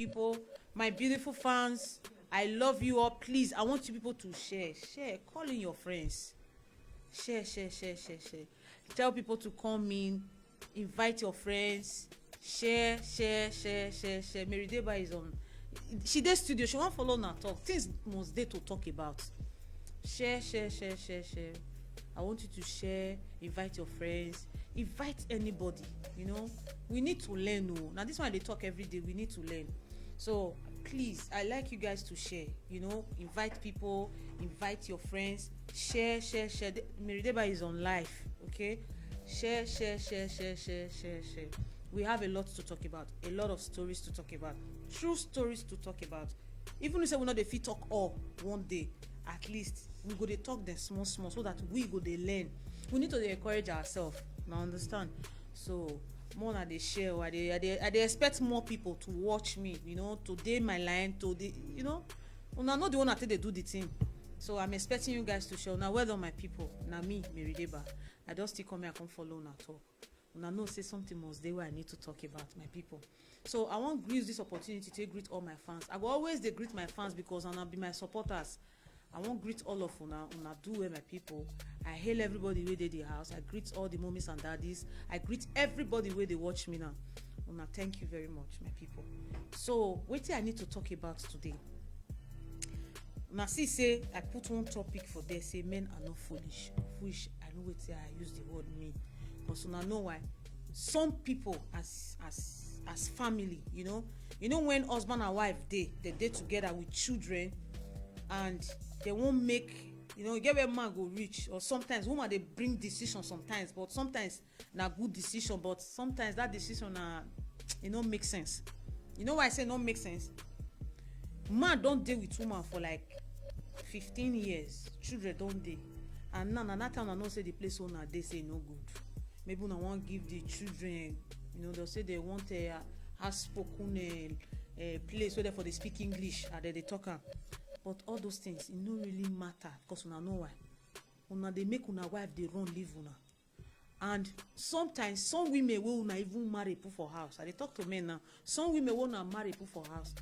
people, my beautiful fans. I love you all. Please, I want you people to share, call in your friends, share. Tell people to come in, invite your friends, share. Merideba is on. She dey studio. She wan follow una talk. Things must dey to talk about. Share. I want you to share. Invite your friends. Invite anybody. You know, we need to learn. Oh, now this one they talk every day. We need to learn. So please, I like you guys to share. You know, invite people. Invite your friends. Share. Merideba is on live. Okay. Share. We have a lot to talk about, a lot of stories to talk about, true stories to talk about. Even if we know dey fit talk all one day, at least we go dey talk them small so that we go dey learn. We need to dey encourage ourselves. Now understand? So more na dey share. I dey expect more people to watch me. You know, to dey my line, to dey, you know, una know the one that they do the thing. So I'm expecting you guys to share. Now, well done, my people. Now me, Merideba. I just still come here, I come follow una talk. Una know say something must dey where I need to talk about, my people. So I want to use this opportunity to greet all my fans. I will always dey greet my fans because una be my supporters. I want to greet all of una. Una do well, my people. I hail everybody wey dey the house. I greet all the mommies and daddies. I greet everybody wey dey watch me now. Una, thank you very much, my people. So wetin I need to talk about today. Una see say I put one topic for there, say men are not foolish. Foolish, I know wetin I use the word mean. Because una know why. Some people as family, you know when husband and wife they together with children, and they won't make, get where man go reach, or sometimes woman they bring decision sometimes, but sometimes na good decision, but sometimes that decision make sense. You know why I say not make sense? Man don't deal with woman for like 15 years, children don't dey, and now that time I know say the place owner they say no good. Maybe una want give the children, they'll say they want a spoken place where they for they speak English and they talk. But all those things, it no really matter, because una know why. Una they make una wife they run leave una. And sometimes some women will una even marry people for house. I they talk to men now. Some women will not marry people for house.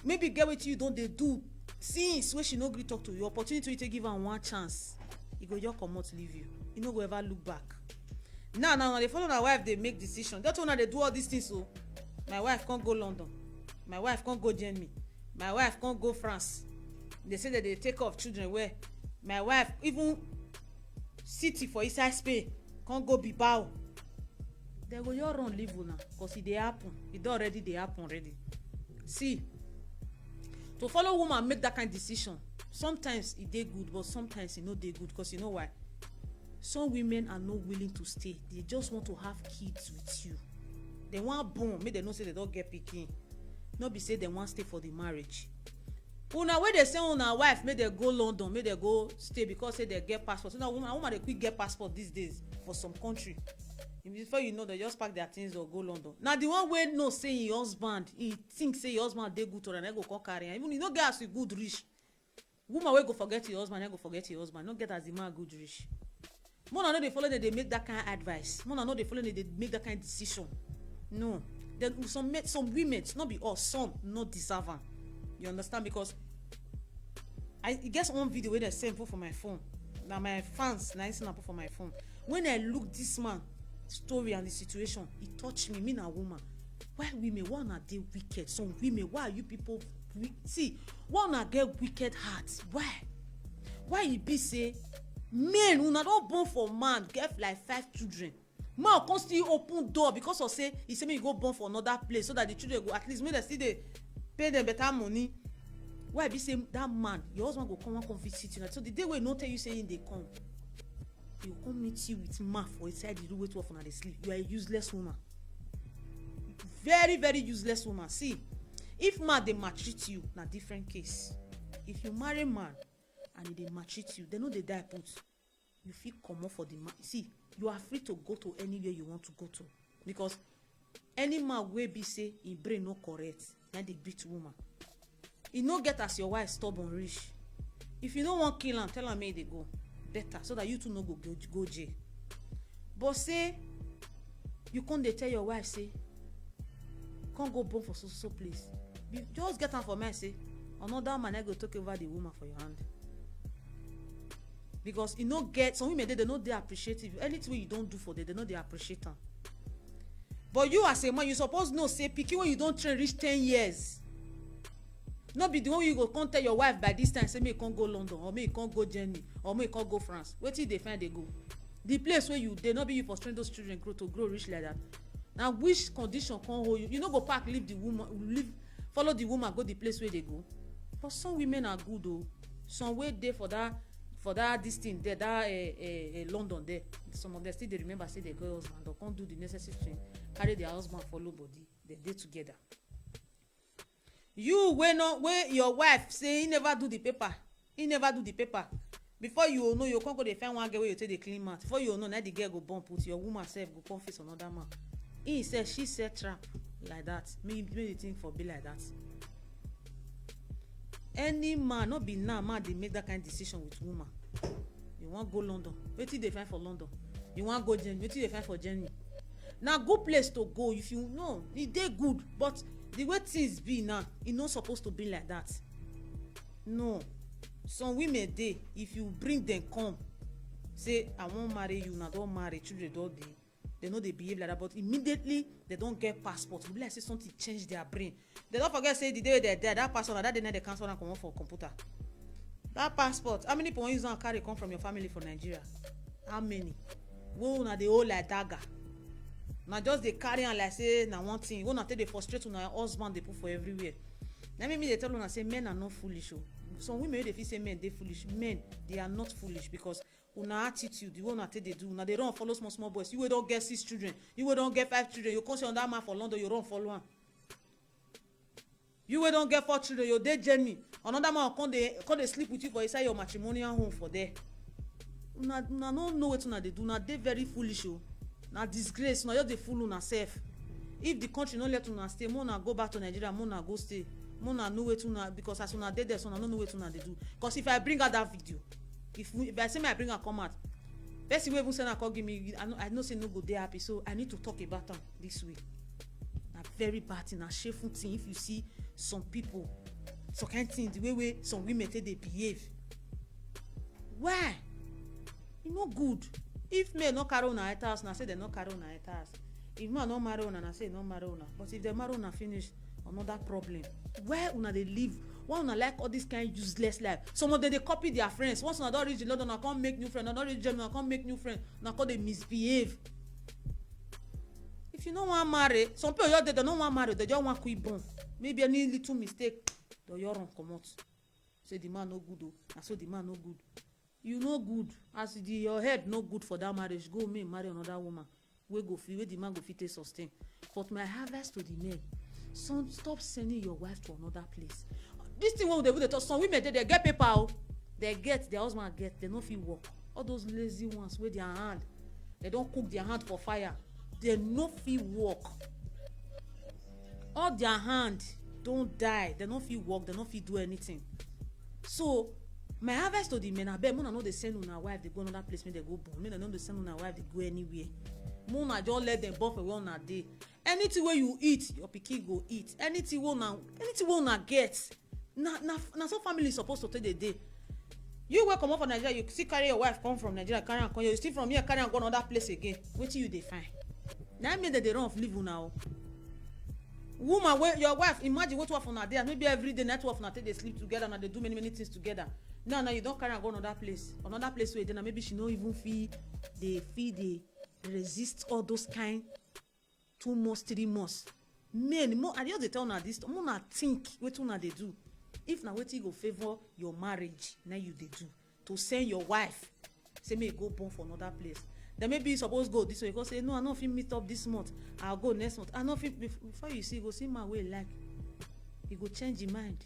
Maybe get with you don't they do since where she no agree talk to you. Opportunity to give her one chance. You go just come out leave you. You no go ever look back. Now they follow my wife, they make decision. That's when they do all these things. So my wife can't go London. My wife can't go Germany. My wife can't go France. They say that they take off children where my wife even city for inside Spain can't go Bilbao. They go your run leave now because it they happen. It already they happen already. See, to follow woman make that kind of decision. Sometimes it they good, but sometimes it not they good, because you know why? Some women are not willing to stay. They just want to have kids with you. They want born. Make they know say they don't get pikin. Not be say they want stay for the marriage. Una where they say una wife make they go London, make they go stay because say they get passport. So now woman they quick get passport these days for some country. Before you know, they just pack their things or go London. Now the one way no say your husband, he thinks say your husband they good to and they go call carry. Even you don't get as you good rich. Woman will go forget your husband, they go forget your husband. Not get as the man good rich. Mona know they follow that they make that kind of advice. Mona know they follow that they make that kind of decision. No. Then some women, not be all, some not deserving. You understand? Because I guess one video where they send for my phone. Now my fans nice put for my phone. When I look this man story and the situation, it touched me. Me na woman. Why women? Why are they wicked? Some women, why are you people see? Why not get wicked hearts? Why? Why you be say men una don born for man get like 5 children, man come still open door because of say he say make you go born for another place so that the children go at least make dem still dey pay them better money. Why be say that man your husband go come visit you now, so the day wey no tell you say him dey come, he go come meet you with man for inside the room wey 12 una dey sleep. You are a useless woman, very very useless woman. See, if man dey maltreat you na different case. If you marry man and they maltreat you, they know they die put. You feel common for the man. See, you are free to go to anywhere you want to go to, because any man will be say in brain no correct, then they beat woman. You no get as your wife stubborn rich. If you don't want kill him, tell her may they go better, so that you two no go jail. But say you can't they tell your wife say can't go born for so place. You just get am for me say another man go take over the woman for your hand. Because you no get some women they know they appreciate you. Anything you don't do for them, they know they appreciate them. But you as a man, you suppose know say pikin when you don't train reach 10 years. Not be the one you go come tell your wife by this time say me can't go London or me can't go Germany or me can't go France. Wait till they find they go. The place where you they not be you for train those children grow rich like that. Now which condition can hold you? You no go pack leave the woman follow the woman go the place where they go. But some women are good though. Some way there for that this thing there that London there. Some of them still they remember say they go husband or can't do the necessary thing. Carry their husband follow body. They together. You when your wife say he never do the paper. Before you know you can't go dey find one girl where you take the clean mat. Before you know now the girl go born put your woman self go come face another man. He said she said trap like that. Make the thing for be like that. Any man not be now man they make that kind of decision with woman. You want go London? Wait till they find for London. You want go Germany? Wait till they find for Germany. Now good place to go if you know it dey good, but the way things be now, e no supposed to be like that. No, some women dey if you bring them come say I wan marry you, na don marry, children don dey, they know they behave like that, but immediately they don get passport. E be like say something change their brain. They don forget say the day they die that passport na that day na they cancel am comot for computer. That passport, how many people use am carry come from your family for Nigeria? How many? Wey una dey hold like dagger. Na just dey carry am like say na one thing. Una take dey frustrate una husband dey put for everywhere. Na me dey tell una say men are not foolish o. Some women wey dey feel say men dey foolish, men they are not foolish because una attitude, the way una take dey do, una dey run follow small boys. You wey don get 6 children, you wey don get 5 children, you come see another man for London, you run follow am. You wey don get 4 children, you dey Germany, another man come dey sleep with you for inside your matrimonial home for there. Una no know wetin una dey do. Una dey very foolish o. Na disgrace. Una just dey fool una sef. If the country no let una stay, una go back to Nigeria, una go stay. Una know wetin una, because as una dey there, so una no know wetin una dey do. Because if I bring out that video, if I say me I bring am come out, person wey even send am call give me, I know say no go dey happy, so I need to talk about am this way. Na very bad thing, na shameful thing if you see some people, some kind thing, the way some women take dey behave. Why? E no good. If men no carry una enter house, na say dem no carry una enter house. If man no marry una, na say no marry una. But if dem marry una finish, another problem. Where una dey live? Why una like all this kind useless life? Some of them dey copy their friends. Once una don reach the London, una come make new friend. Una don reach Germany, una come make new friend. Una come dey misbehave. If you no wan marry, some people just dey, they no wan marry, they just wan quick born. Maybe any little mistake, they just run comot. Say the man no good o. Na so the man no good. You no good as your head no good for that marriage. Go me marry another woman wey the man go fit take sustain. But my advice to the men, son, stop sending your wife to another place. This thing wey they talk, some women they get paper o, they get their husband get, they no fit work. All those lazy ones with their hand, they don cook their hand for fire, they no fit work. All their hand don die, they no fit work, they no fit do anything. So my advice to the men, abeg una no dey send una wife dey go another place make dem go born. Make dem no dey send una wife dey go anywhere. Una just let them born for where una dey. Anything wey you eat, your pikin go eat. Anything wey una get, na so family suppose to take dey dey. You wey comot for Nigeria, you still carry your wife come from Nigeria, carry am come here. You still from here carry am go another place again. Wetin you dey find? Na mean dem dey run of leave una o. Woman wey your wife, imagine what 12 una dey, maybe every day night 12 una take dey sleep together, na dey do many things together. Now you don carry am go another place wey dey, na maybe she no even fit dey resist all those kind 2 months 3 months. Men, I just dey tell una this, una think wetin una dey do. If na wetin go favour your marriage, na you dey do to send your wife say make you go born for another place. Then maybe you suppose go this way, you go say no, I no fit meet up this month, I'll go next month. I no fit. Before you see, you go see my way like you go change your mind.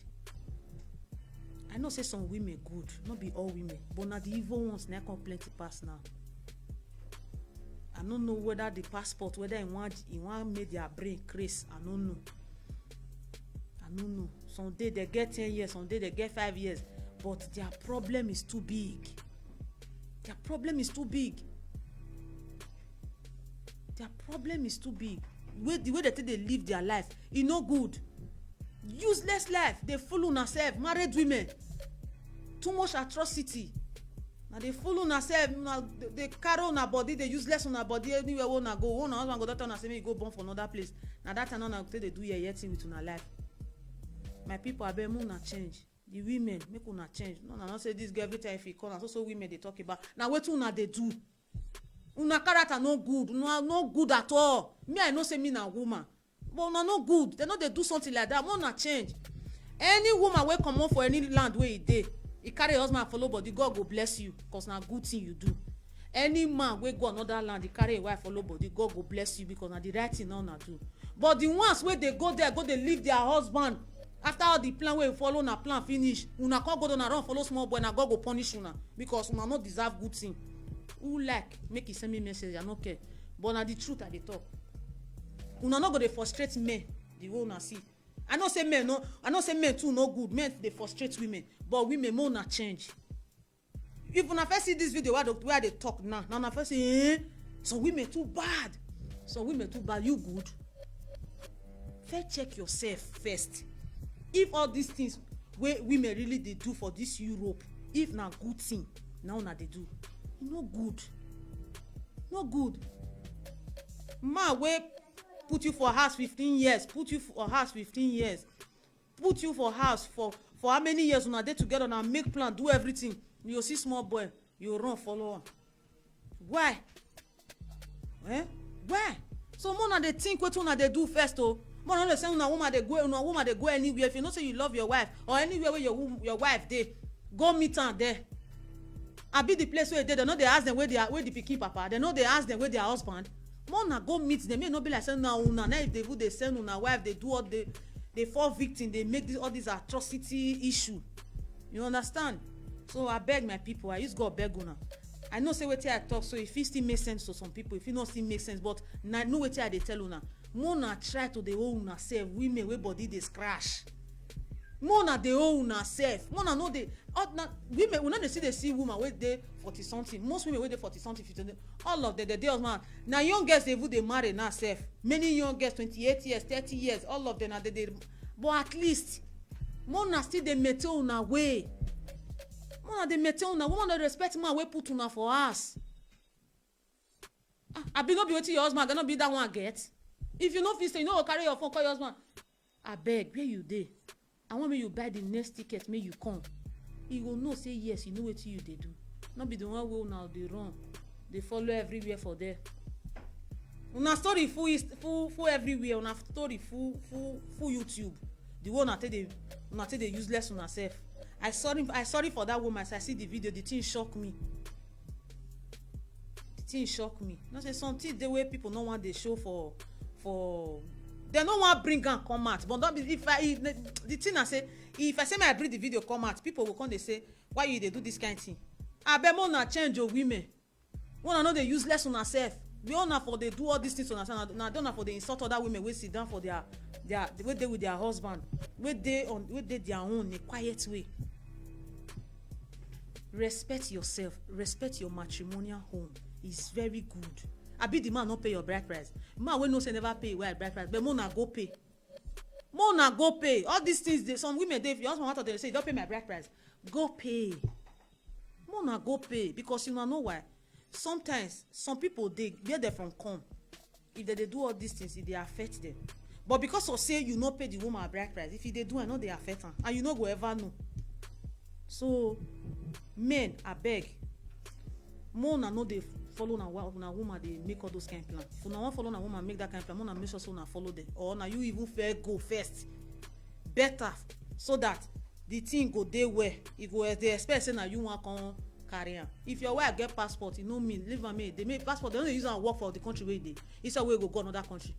I know say some women good, not be all women, but na the evil ones na come plenty pass now. I don't know whether the passport, whether he want make their brain craze. I don't know. Some day they get 10 years, some day they get 5 years, but their problem is too big. Their problem is too big. the way they live their life, e no good. Useless life, they fool una self. Married women, too much atrocity. Now they fool una self. They carry una body, they useless una body anywhere una go. One husband go that una say me go born for another place. Now that time una they do yet thing with una life. My people, I bet una change. The women make una change. No, not say this girl every time if he come. So women they talk about. Now what una they do? Una character no good. Una no good at all. Me I know say me na woman. But una no good. They know they do something like that. Una change. Any woman wey come on for any land where e dey, e carry husband follow body, God go bless you, cause na good thing you do. Any man wey go another land, e carry a wife follow body, God go bless you because na the right thing una do. But the ones wey dey go there, go dey leave their husband after all the plan wey you follow na plan finish, una come go down and run follow small boy, na God go punish una because una no deserve good thing. Who like make e send me message, I no care. But na the truth I dey talk. Una no go dey frustrate men the way una see. I know say men too no good. Men dey frustrate women, but women more na change. If una first see this video where they talk now una first say some women too bad. Some women too bad. You good? First check yourself first. If all these things wey women really dey do for this Europe, if na good thing, now una dey do. No good. No good. Man wey put you for house 15 years, put you for house for how many years una dey together na make plan, do everything. You see small boy, you run follow am. Why? Why? So more na dey think wetin una dey do first o. More na dey say una woman dey go anywhere. If you know say you love your wife or anywhere where your wife dey, go meet am there. Abi the place where they no dey ask them where the pikin papa, they no dey ask them where their husband. More na go meet them. May no be like say na una na if they send una wife, they do all they fall victim, they make all these atrocity issue. You understand? So I beg my people, I use God beg una. I know say wetin I talk, so if it still make sense to some people, if it not still make sense, but na know wetin I dey tell una. More na try to dey own una self. Women wey body dey scratch. More na dey own una self. More na no dey. Women, we no dey see woman wey dey 40 something. Most women wey dey 40 something, 50, all of them dey husband. Na young girls dey even dey marry now self. Many young girls 28 years, 30 years, all of them na dey. But at least more na still dey maintain una way. More na dey maintain una. Woman dey respect man wey put una for house. Abi no be wetin your husband gonna be that one get. If you no fit say you no go carry your phone call your husband. Abeg, where you dey? I want me you buy the next ticket, make you come. He go know say yes, you know what you dey do. Not be the one way now they run, they follow everywhere for there. Una story full everywhere. Una story full YouTube. The one una take dey useless una self. I sorry for that woman. As I see the video, the thing shock me. Not say something the way people no want they show for. They no want bring am come out, but don't be the thing I say, if I say I bring the video come out, people will come they say why you dey do this kind of thing. Abeg more na change your women. One know they useless on herself. We all na for they do all these things on herself. Now don't na for they insult other women wey sit down for their way they with their husband, wey they their own in a quiet way. Respect yourself. Respect your matrimonial home. It's very good. Abi the man no pay your bride price. Man wey no say never pay your bride price, but more na go pay. More na go pay. All these things, some women dey, if your husband want to they say you don't pay my bride price, go pay. More na go pay, because you know why. Sometimes some people they where they from come, if they do all these things, they affect them. But because of say you no pay the woman bride price, if they do, I know they affect her, and you no go ever know. So men, abeg, more na no dey follow na woman dey make all those kind plan. If una wan follow na woman make that kind plan, more na make sure so una follow them, or na you even fair go first. Better, so that the thing go dey well. If they expect say na you wan come carry am. If your wife get passport, e no mean leave am make they make passport. They no dey use am work for the country wey dey. Instead wey go another country.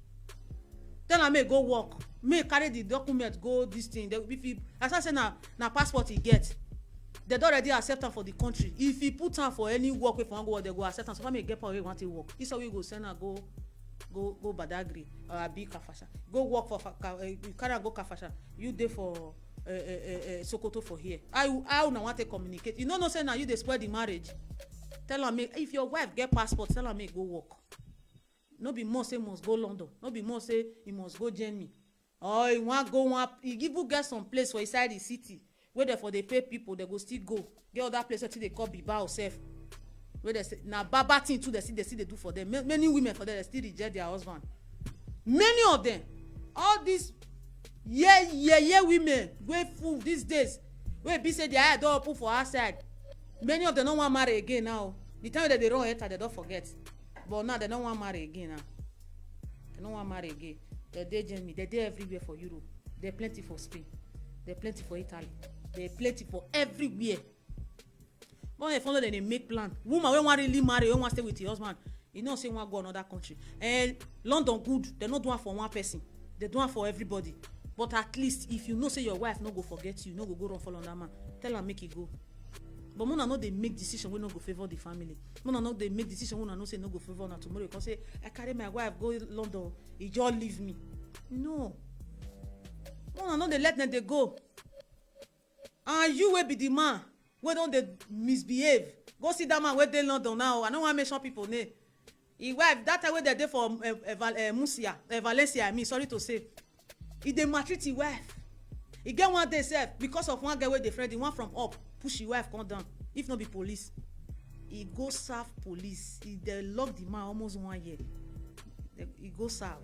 Tell am make go work, make carry the document go this thing. If he as I say na passport he get, they don already accept am for the country. If he put am for any work wey for wan go work, they go accept am. So make get power wey want to work. Instead wey go send am go Badagry or Abi Kafasha. Go work for you carry am go Kafasha. You dey for Sokoto for here. How una want to communicate? You know say na you dey spoil the marriage. Tell am make if your wife get passport, tell am make go work. no be more say must go London, no be more say he must go Germany, or he wan go one, he even get some place for inside the city where they for dey pay people, they go still go get other place wey they call Bilbao sef, where they say na baba thing too, they still dey do for them. Many women for them, they still reject their husband, many of them. All these women wey full these days, wey be say their eye don open for outside, many of them no wan marry again now. The time that they run enter, they don forget, but now they no wan marry again now. They no wan marry again. They dey Germany, they dey everywhere for Europe, they plenty for Spain, they plenty for Italy, they plenty for everywhere. But they follow them, they make plan. Woman wey wan really marry, wey wan stay with her husband, you know say wan go another country. And London good, they no do am for one person, they do am for everybody. But at least if you know say your wife no go forget you, no go run follow another man, tell am make e go. But mona no dey make decision wey no go favour the family. Mona no dey make decision wey una know say no go favour una tomorrow. Because say I carry my wife go London, e just leave me. No. Mona no dey let them dey go. And you wey be the man wey don dey misbehave, go see that man wey dey London now. I no wan mention people name. His wife that time wey dey for Valencia, I mean, sorry to say, he dey maltreat his wife. He get one day sef because of one girl wey dey friend, the one from up push his wife come down. If no be police, he go serve police. He dey lock the man almost 1 year. He go serve.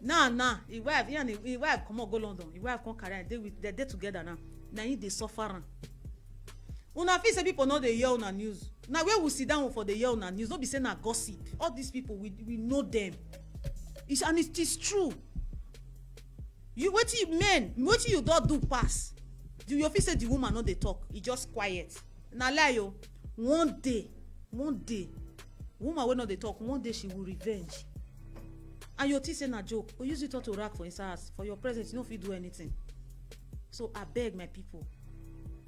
Now his wife, he and his wife come on go London. His wife come carry am, they dey together now. Na him dey suffer am. Una feel say people no dey hear una news. Na where we sit down for the hear una news, no be say na gossip. All these people, we know them. And it is true. You wetin you don do pass. Do you feel say the woman no dey talk? E just quiet. Na lie o. One day, woman wey no dey talk, one day she will revenge. And you think say na joke, or use it to rack for inside house. For your presence, you no fit do anything. So I beg my people,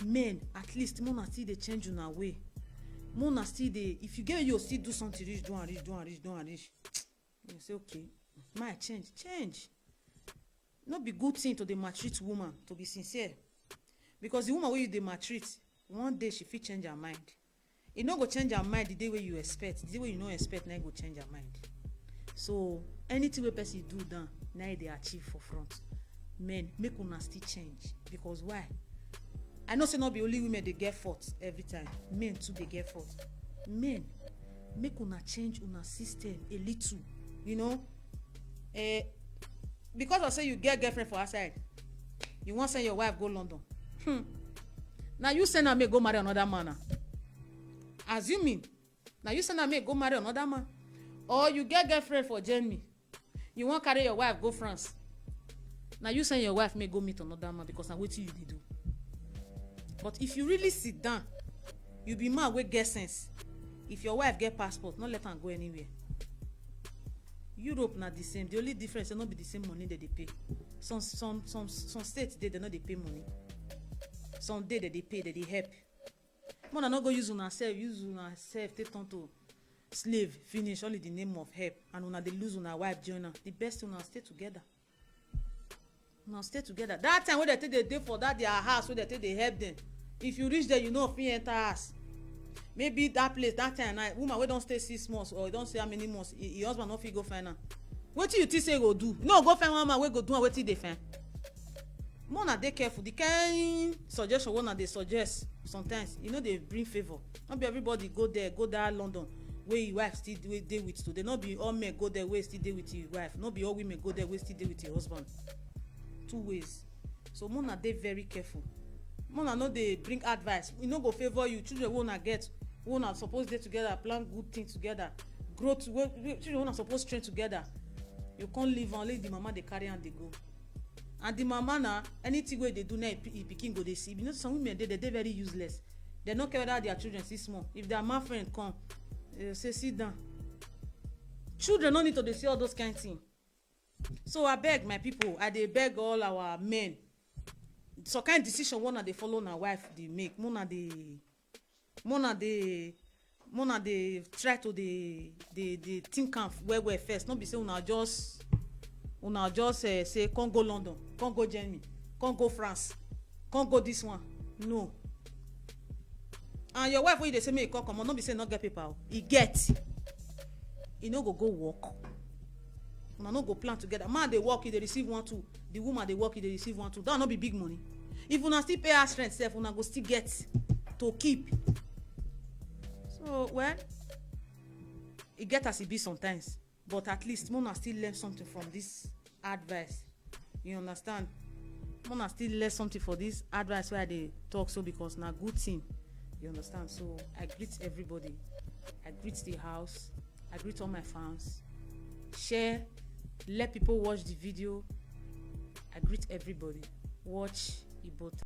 men, at least mona still dey change una way. Mona still dey, if you get you still do something reach, do and reach. You say okay, my change. No be good thing to dey maltreat woman, to be sincere. Because the woman wey you dey maltreat, one day she fit change her mind. E no go change her mind the day wey you expect. The day wey you no expect, na go change her mind. So anything wey person do down, na they achieve for front. Men, make una still change. Because why? I know say not be only women they get fault every time. Men too they get fault. Men, make una change una system a little. You know, because I say you get girlfriend for outside, you want send your wife go London. Now you send her me go marry another man. Assuming now you send her me go marry another man, or you get girlfriend for Germany, you want carry your wife go France. Now you send your wife may go meet another man because now what you dey do. But if you really sit down, you be man wey get sense. If your wife get passport, not let her go anywhere. Europe not the same. The only difference is not be the same money that they pay. Some states they not they pay money. Some day that they pay, that they help. But not go use una self, take on to slave, finish only the name of help, and una they lose una wife joiner. The best una stay together. Una stay together. That time when they take the day for that their house, where they take they help them. If you reach there, you know if you enter house. Maybe that place, that time, woman we don't stay 6 months or don't say how many months, your husband not fit go find her. What do you think say go do? No, go find one man we go do and what they find. More na dey careful. The kind suggestion one they suggest sometimes, you know they bring favor. Not be everybody go there, go there London, where your wife still dey with today. Not be all men go there where still dey with your wife. Not be all women go there where still dey with your husband. 2 ways. So more na dey very careful. More na no dey bring advice. We no go favor you. Children won't get. We not supposed to together, plan good things together, grow to. Children not supposed to train together. You can't live on let the mama they carry and they go. And the mama na anything where they do now, pikin go they see. You know some women they very useless. They don't care whether their children see small. If their man friend come, they say sit down. Children don't need to they see all those kind of things. So I beg my people, I dey beg all our men. So kind decision one they follow na wife they make. Mona they try to they think am well first. Not be say una just say can't go London, can't go Germany, can't go France, can't go this one. No. And your wife when they say me come on, not be say not get paper. He get. e no go go work. Una no go plan together. Man dey work, e dey receive 1-2. The woman dey work, e dey receive 1-2. That no be big money. If una still pay house rent sef, una go still get to keep. So well, e get as e be sometimes, but at least una still learn something from this advice. You understand? Una still learn something for this advice wey I dey talk so, because na good thing. You understand? So I greet everybody. I greet the house. I greet all my fans. Share, let people watch the video. I greet everybody. Watch Igbo.